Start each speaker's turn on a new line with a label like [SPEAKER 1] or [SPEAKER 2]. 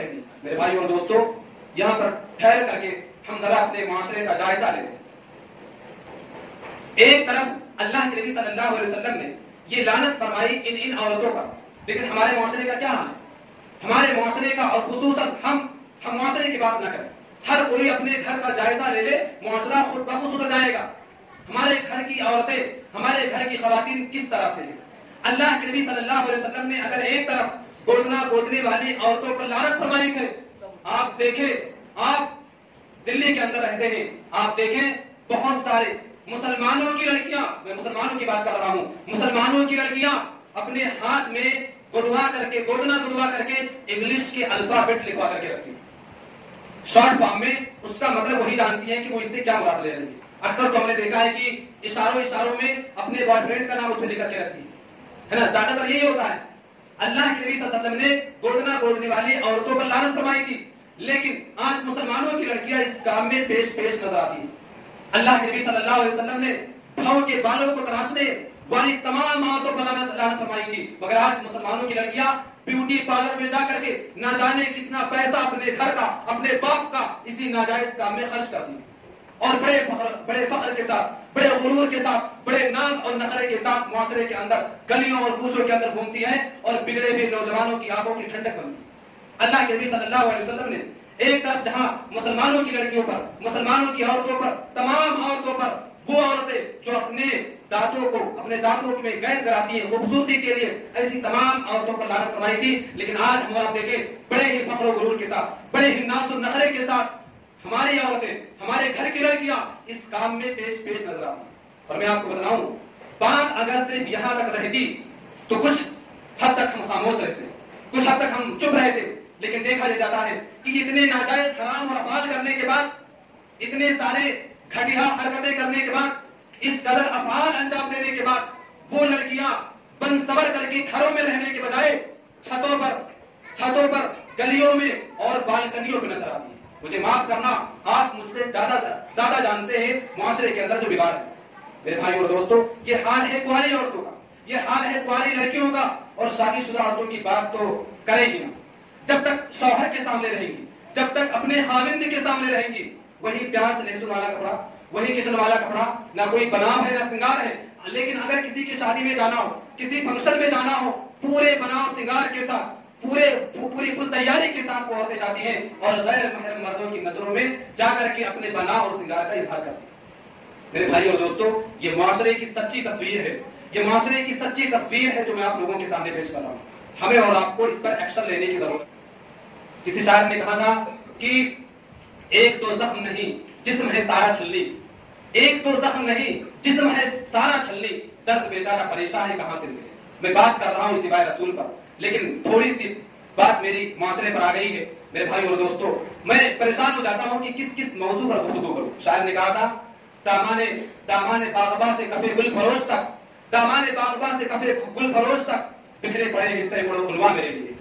[SPEAKER 1] کہتی. میرے بھائی اور دوستو, یہاں پر ٹھہر کر کے ہم ذرا اپنے معاشرے کا جائزہ لیں. ایک طرف اللہ کے نبی صلی اللہ علیہ وسلم نے یہ لعنت فرمائی ان عورتوں پر, لیکن ہمارے معاشرے کا کیا حال ہے؟ ہمارے معاشرے کا, اور خصوصاً ہم معاشرے کی بات نہ کریں, ہر کوئی اپنے گھر کا جائزہ لے لے, معاشرہ خود بخود سدھر جائے گا. ہمارے گھر کی عورتیں, ہمارے گھر کی خواتین کس طرح سے ہیں؟ اللہ کے نبی صلی اللہ علیہ وسلم نے اگر ایک طرف گوتنا گوتنے والی عورتوں پر لعنت فرمائی ہے, آپ دیکھیں, آپ دلی کے اندر رہتے ہیں, آپ دیکھیں بہت سارے مسلمانوں کی لڑکیاں, میں مسلمانوں کی بات کر رہا ہوں, مسلمانوں کی لڑکیاں اپنے ہاتھ میں گڑوا کر کے, گوتنا گڑوا کر کے انگلش کے الفابیٹ لکھوا کر کے رکھتی ہیں. شارٹ فارم میں اس کا مطلب وہی جانتی ہیں کہ وہ اس سے کیا مراد لے رہی ہے. اکثر تو ہم نے دیکھا ہے کہ اشاروں میں اپنے بوائے فرینڈ کا نام اس میں لکھ کر کے رکھتی ہے نا, زیادہ تر یہی ہوتا ہے. اللہ کے نبی صلی اللہ علیہ وسلم نے گوتنا گوتنے والی عورتوں پر لعنت فرمائی تھی, لیکن آج مسلمانوں کی لڑکیاں اس کام میں پیش نظر آتی ہیں. اللہ کے نبی صلی اللہ علیہ وسلم نے بھاؤں کے بالوں کو تراشنے والی تمام عورتوں پر لعنت فرمائی تھی, مگر آج مسلمانوں کی لڑکیاں بیوٹی پارلر میں جا کر کے نہ جانے کتنا پیسہ اپنے گھر کا, اپنے باپ کا اسی ناجائز کام میں خرچ کرتی ہیں, اور بڑے فخر کے ساتھ, بڑے غرور کے ساتھ, بڑے ناز اور نخرے کے ساتھ معاشرے کے اندر, گلیوں اور کوچوں کے اندر گھومتی ہیں اور بگڑے ہوئے نوجوانوں کی آنکھوں کی ٹھنڈک بنتی ہے. اللہ کے نبی صلی اللہ علیہ وسلم نے ایک طرف جہاں مسلمانوں کی لڑکیوں پر, مسلمانوں کی عورتوں پر, تمام عورتوں پر, وہ عورتیں جو اپنے دانتوں میں قید کراتی ہیں خوبصورتی کے لیے, ایسی تمام عورتوں پر لعنت فرمائی تھی. لیکن آج ہم آپ دیکھیں بڑے ہی فخر و غرور کے ساتھ, بڑے ہی ناز و نخرے کے ساتھ ہماری عورتیں, ہمارے گھر کی لڑکیاں اس کام میں پیش نظر آتی ہیں. اور میں آپ کو بتاؤں, بات اگر صرف یہاں تک رہتی تو کچھ حد تک ہم خاموش رہتے, کچھ حد تک ہم چپ رہتے, لیکن دیکھا جاتا ہے کہ اتنے ناجائز حرام اور افعال کرنے کے بعد, اتنے سارے گھٹیا حرکتیں کرنے کے بعد, اس قدر افعال انجام دینے کے بعد, وہ لڑکیاں بن سور کر کے گھروں میں رہنے کے بجائے چھتوں پر, گلیوں میں اور بالکنیوں پہ نظر آتی ہیں. مجھے معاف کرنا, آپ مجھ سے زیادہ جانتے ہیں معاشرے کے اندر جو بگاڑ ہے. میرے بھائی اور دوستوں, یہ حال ہے کنواری عورتوں کا, یہ حال ہے کنواری لڑکیوں کا, اور شادی شدہ عورتوں کی بات تو کرے گی نا. جب تک شوہر کے سامنے رہیں گی, جب تک اپنے خاوند کے سامنے رہیں گی, وہی پیاز لہسن والا کپڑا, وہی کچن والا کپڑا, نہ کوئی بناؤ ہے نہ سنگار ہے. لیکن اگر کسی کی شادی میں جانا ہو, کسی فنکشن میں جانا ہو, پورے بناؤ سنگار کے ساتھ, پوری فل تیاری کے ساتھ وہ عورتیں جاتی ہیں اور غیر محرم مردوں کی نظروں میں جا کر کے اپنے بناؤ اور سنگار کا اظہار کرتی ہیں. میرے بھائی اور دوستوں, یہ معاشرے کی سچی تصویر ہے, یہ معاشرے کی سچی تصویر ہے جو میں آپ لوگوں کے سامنے پیش کر رہا ہوں. ہمیں اور آپ کو اس پر ایکشن لینے کی ضرورت ہے. کسی شاعر نے کہا تھا کہ ایک تو زخم نہیں جسم ہے سارا چھلی, ایک تو زخم نہیں جسم ہے سارا چھلی, درد بیچارہ پریشان ہے کہاں سے ملے. میں بات کر رہا ہوں اتباع رسول پر, لیکن تھوڑی سی بات میری معاشرے پر آ گئی ہے. میرے بھائی اور دوستوں, میں پریشان ہو جاتا ہوں کہ کس موضوع پر گفتگو کروں. شاعر نے کہا تھا, دامان باغباں سے کفے گل فروش تک, دامان باغباں سے کفے گل فروش تک, بکھرے پڑے ہیں سینکڑوں عنواں میرے لیے.